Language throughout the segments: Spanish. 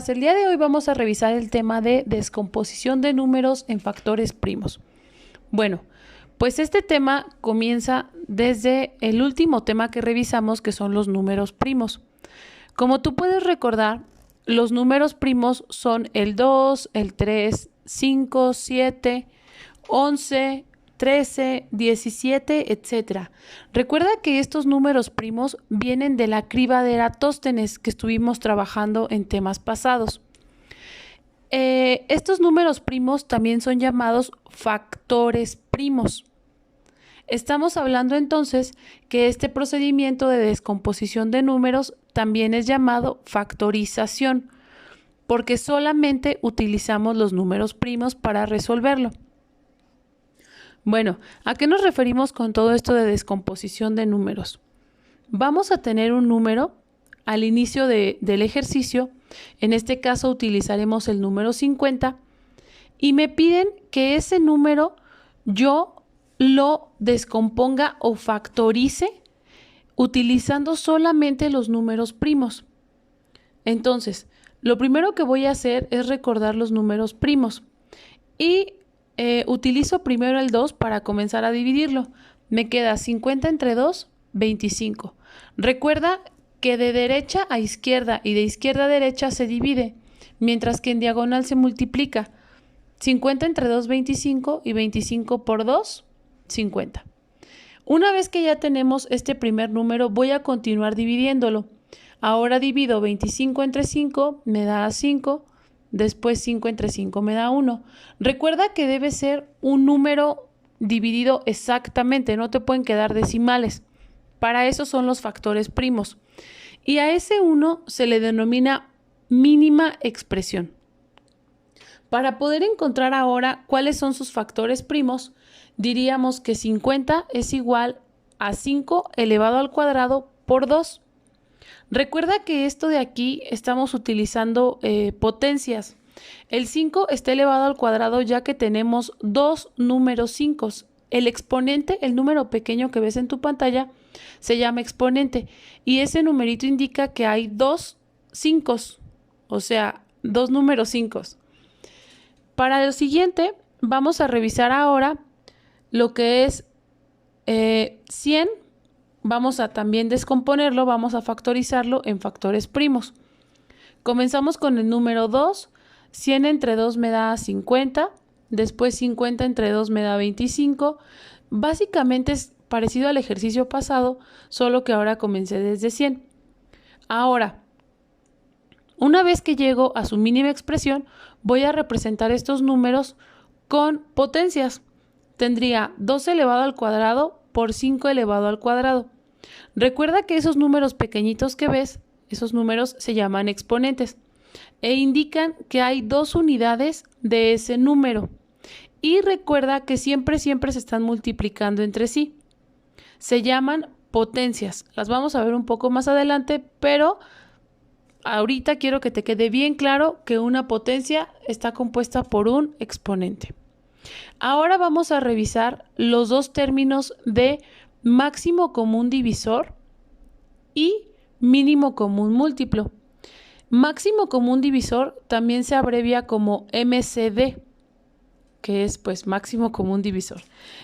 más? El día de hoy vamos a revisar el tema de descomposición de números en factores primos. Bueno, pues este tema comienza desde el último tema que revisamos, que son los números primos. Como tú puedes recordar, los números primos son el 2, el 3, 5, 7, 11, 13, 17, etc. Recuerda que estos números primos vienen de la criba de Eratóstenes que estuvimos trabajando en temas pasados. Estos números primos también son llamados factores primos. Estamos hablando entonces que este procedimiento de descomposición de números también es llamado factorización, porque solamente utilizamos los números primos para resolverlo. Bueno, ¿a qué nos referimos con todo esto de descomposición de números? Vamos a tener un número al inicio del ejercicio, en este caso utilizaremos el número 50, y me piden que ese número yo lo descomponga o factorice utilizando solamente los números primos. Entonces, lo primero que voy a hacer es recordar los números primos y utilizo primero el 2 para comenzar a dividirlo. Me queda 50 entre 2, 25. Recuerda que de derecha a izquierda y de izquierda a derecha se divide, mientras que en diagonal se multiplica. 50 entre 2, 25 y 25 por 2, 50. Una vez que ya tenemos este primer número, voy a continuar dividiéndolo. Ahora divido 25 entre 5, me da 5. Después 5 entre 5 me da 1. Recuerda que debe ser un número dividido exactamente, no te pueden quedar decimales. Para eso son los factores primos. Y a ese 1 se le denomina mínima expresión. Para poder encontrar ahora cuáles son sus factores primos, diríamos que 50 es igual a 5 elevado al cuadrado por 2. Recuerda que esto de aquí estamos utilizando potencias. El 5 está elevado al cuadrado ya que tenemos dos números 5. El exponente, el número pequeño que ves en tu pantalla, se llama exponente. Y ese numerito indica que hay dos 5, o sea, dos números 5. Para lo siguiente, vamos a revisar ahora lo que es 100. Vamos a también descomponerlo, vamos a factorizarlo en factores primos. Comenzamos con el número 2, 100 entre 2 me da 50, después 50 entre 2 me da 25. Básicamente es parecido al ejercicio pasado, solo que ahora comencé desde 100. Ahora, una vez que llego a su mínima expresión, voy a representar estos números con potencias. Tendría 2 elevado al cuadrado por 5 elevado al cuadrado. Recuerda que esos números pequeñitos que ves, esos números se llaman exponentes e indican que hay dos unidades de ese número. Y recuerda que siempre se están multiplicando entre sí. Se llaman potencias. Las vamos a ver un poco más adelante, pero ahorita quiero que te quede bien claro que una potencia está compuesta por un exponente. Ahora vamos a revisar los dos términos de máximo común divisor y mínimo común múltiplo. Máximo común divisor también se abrevia como MCD, que es pues máximo común divisor.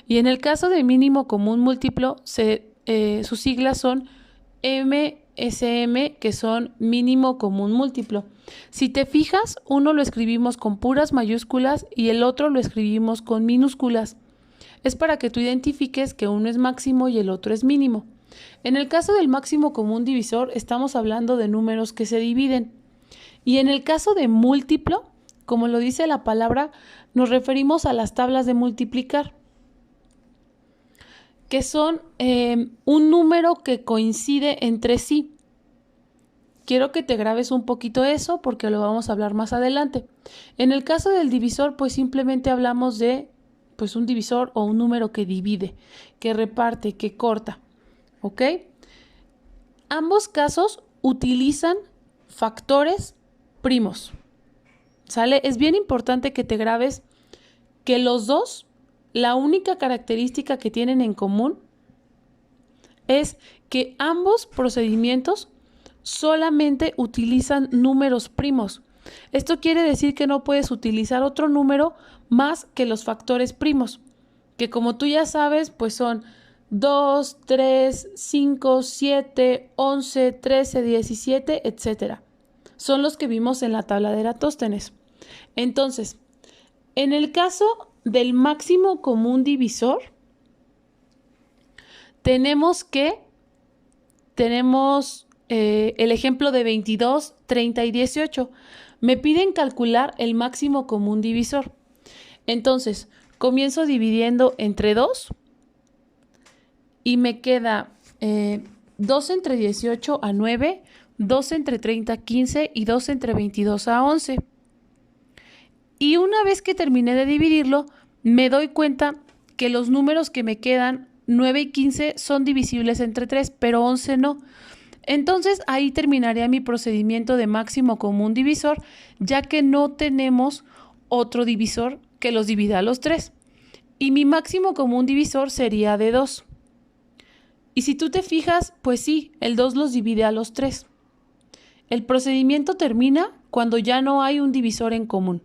Y en el caso de mínimo común múltiplo, sus siglas son MSM, que son mínimo común múltiplo. Si te fijas, uno lo escribimos con puras mayúsculas y el otro lo escribimos con minúsculas. Es para que tú identifiques que uno es máximo y el otro es mínimo. En el caso del máximo común divisor, estamos hablando de números que se dividen. Y en el caso de múltiplo, como lo dice la palabra, nos referimos a las tablas de multiplicar, que son un número que coincide entre sí. Quiero que te grabes un poquito eso porque lo vamos a hablar más adelante. En el caso del divisor, pues simplemente hablamos de pues un divisor o un número que divide, que reparte, que corta. ¿Ok? Ambos casos utilizan factores primos. ¿Sale? Es bien importante que te grabes que los dos, la única característica que tienen en común es que ambos procedimientos solamente utilizan números primos. Esto quiere decir que no puedes utilizar otro número más que los factores primos, que como tú ya sabes, pues son 2, 3, 5, 7, 11, 13, 17, etc. Son los que vimos en la tabla de Eratóstenes. Entonces, en el caso del máximo común divisor, tenemos el ejemplo de 22, 30 y 18. Me piden calcular el máximo común divisor. Entonces, comienzo dividiendo entre 2 y me queda 2 entre 18 a 9, 2 entre 30 a 15 y 2 entre 22 a 11. Y una vez que terminé de dividirlo, me doy cuenta que los números que me quedan, 9 y 15, son divisibles entre 3, pero 11 no. Entonces ahí terminaría mi procedimiento de máximo común divisor, ya que no tenemos otro divisor que los divida a los 3. Y mi máximo común divisor sería de 2. Y si tú te fijas, pues sí, el 2 los divide a los 3. El procedimiento termina cuando ya no hay un divisor en común.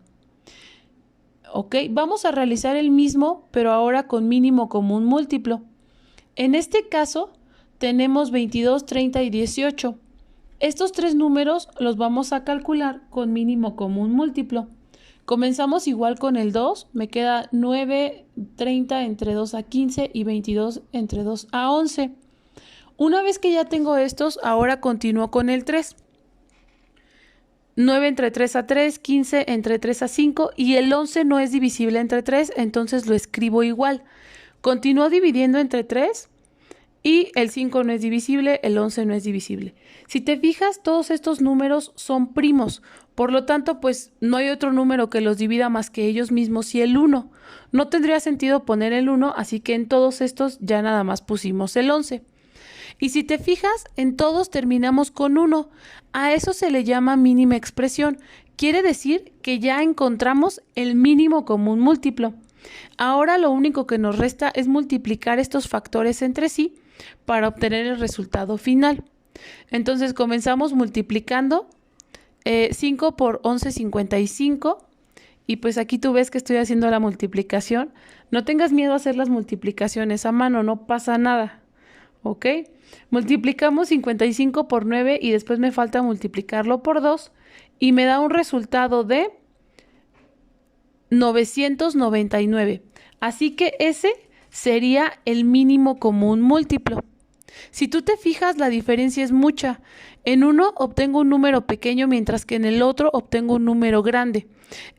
Ok, vamos a realizar el mismo, pero ahora con mínimo común múltiplo. En este caso, tenemos 22, 30 y 18. Estos tres números los vamos a calcular con mínimo común múltiplo. Comenzamos igual con el 2, me queda 9, 30 entre 2 a 15 y 22 entre 2 a 11. Una vez que ya tengo estos, ahora continúo con el 3. 9 entre 3 a 3, 15 entre 3 a 5 y el 11 no es divisible entre 3, entonces lo escribo igual. Continúo dividiendo entre 3 y el 5 no es divisible, el 11 no es divisible. Si te fijas, todos estos números son primos, por lo tanto, pues no hay otro número que los divida más que ellos mismos y el 1. No tendría sentido poner el 1, así que en todos estos ya nada más pusimos el 11. Y si te fijas, en todos terminamos con 1. A eso se le llama mínima expresión. Quiere decir que ya encontramos el mínimo común múltiplo. Ahora lo único que nos resta es multiplicar estos factores entre sí para obtener el resultado final. Entonces comenzamos multiplicando 5 por 11, 55. Y pues aquí tú ves que estoy haciendo la multiplicación. No tengas miedo a hacer las multiplicaciones a mano, no pasa nada. ¿Ok? Multiplicamos 55 por 9 y después me falta multiplicarlo por 2 y me da un resultado de 999. Así que ese sería el mínimo común múltiplo. Si tú te fijas, la diferencia es mucha. En uno obtengo un número pequeño, mientras que en el otro obtengo un número grande.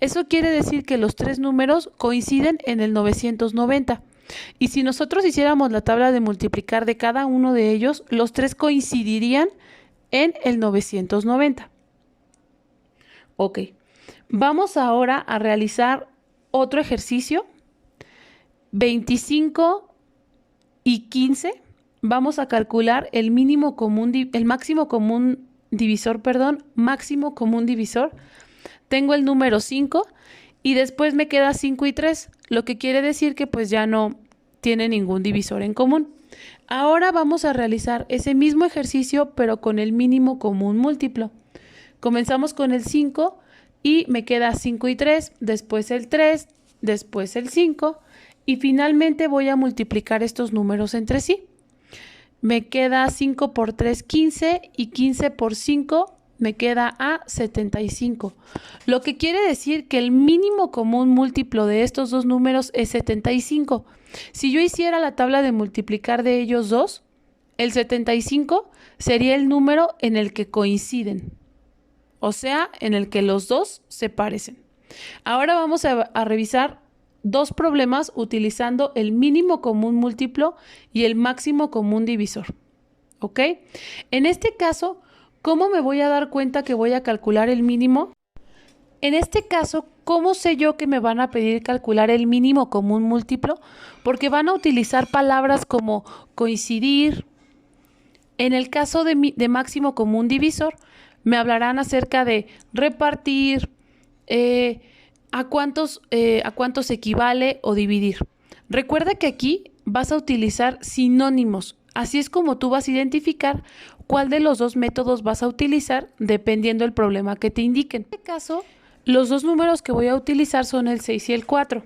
Eso quiere decir que los tres números coinciden en el 990. Y si nosotros hiciéramos la tabla de multiplicar de cada uno de ellos, los tres coincidirían en el 990. Ok, vamos ahora a realizar otro ejercicio. 25 y 15. Vamos a calcular el máximo común divisor. Tengo el número 5 y después me queda 5 y 3, lo que quiere decir que pues ya no tiene ningún divisor en común. Ahora vamos a realizar ese mismo ejercicio, pero con el mínimo común múltiplo. Comenzamos con el 5 y me queda 5 y 3, después el 3, después el 5 y finalmente voy a multiplicar estos números entre sí. Me queda 5 por 3, 15 y 15 por 5 me queda a 75. Lo que quiere decir que el mínimo común múltiplo de estos dos números es 75. Si yo hiciera la tabla de multiplicar de ellos dos, el 75 sería el número en el que coinciden, o sea, en el que los dos se parecen. Ahora vamos a revisar dos problemas utilizando el mínimo común múltiplo y el máximo común divisor. ¿Ok? En este caso, ¿cómo me voy a dar cuenta que voy a calcular el mínimo? En este caso, ¿cómo sé yo que me van a pedir calcular el mínimo común múltiplo? Porque van a utilizar palabras como coincidir. En el caso de máximo común divisor, me hablarán acerca de repartir, a cuántos equivale o dividir. Recuerda que aquí vas a utilizar sinónimos. Así es como tú vas a identificar cuál de los dos métodos vas a utilizar dependiendo del problema que te indiquen. En este caso, los dos números que voy a utilizar son el 6 y el 4,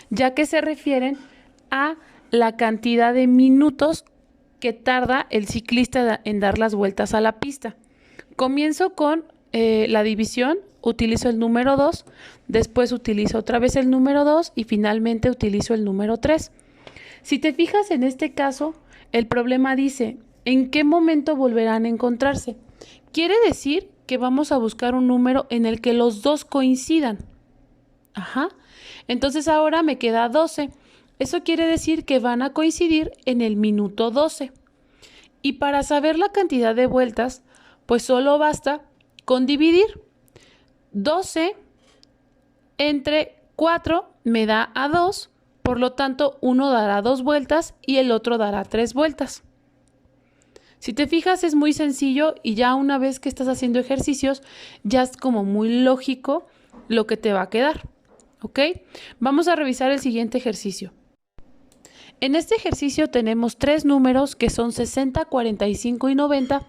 ya que se refieren a la cantidad de minutos que tarda el ciclista en dar las vueltas a la pista. Comienzo con la división, utilizo el número 2, después utilizo otra vez el número 2 y finalmente utilizo el número 3. Si te fijas en este caso, el problema dice, ¿en qué momento volverán a encontrarse? Quiere decir que vamos a buscar un número en el que los dos coincidan. Ajá. Entonces ahora me queda 12. Eso quiere decir que van a coincidir en el minuto 12. Y para saber la cantidad de vueltas, pues solo basta con dividir. 12 entre 4 me da a 2, por lo tanto uno dará 2 vueltas y el otro dará 3 vueltas. Si te fijas es muy sencillo y ya una vez que estás haciendo ejercicios ya es como muy lógico lo que te va a quedar, ¿ok? Vamos a revisar el siguiente ejercicio. En este ejercicio tenemos 3 números que son 60, 45 y 90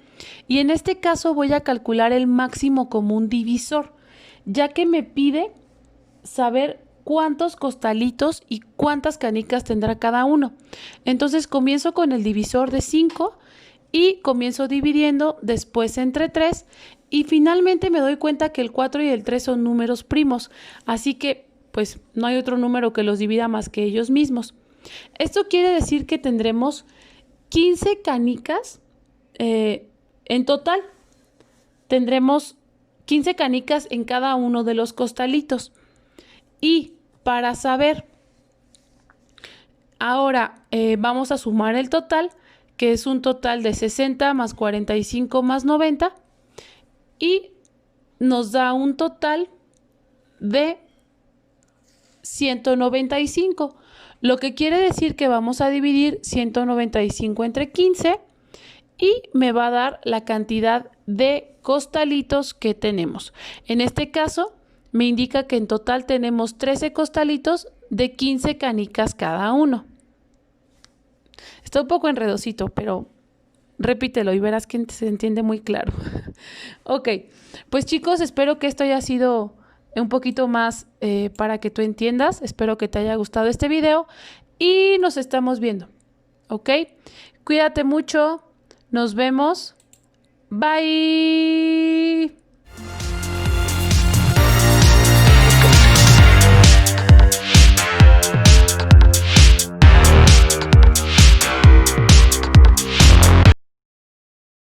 y en este caso voy a calcular el máximo común divisor, ya que me pide saber cuántos costalitos y cuántas canicas tendrá cada uno. Entonces comienzo con el divisor de 5 y comienzo dividiendo después entre 3 y finalmente me doy cuenta que el 4 y el 3 son números primos, así que pues no hay otro número que los divida más que ellos mismos. Esto quiere decir que tendremos 15 canicas en total. Tendremos 15 canicas en cada uno de los costalitos. Y para saber, ahora vamos a sumar el total, que es un total de 60 más 45 más 90 y nos da un total de 195, lo que quiere decir que vamos a dividir 195 entre 15 y me va a dar la cantidad de costalitos que tenemos. En este caso me indica que en total tenemos 13 costalitos de 15 canicas cada uno. Está un poco enredosito, pero repítelo y verás que se entiende muy claro. Ok, pues chicos, espero que esto haya sido un poquito más para que tú entiendas. Espero que te haya gustado este video y nos estamos viendo. Ok, cuídate mucho. Nos vemos. Bye.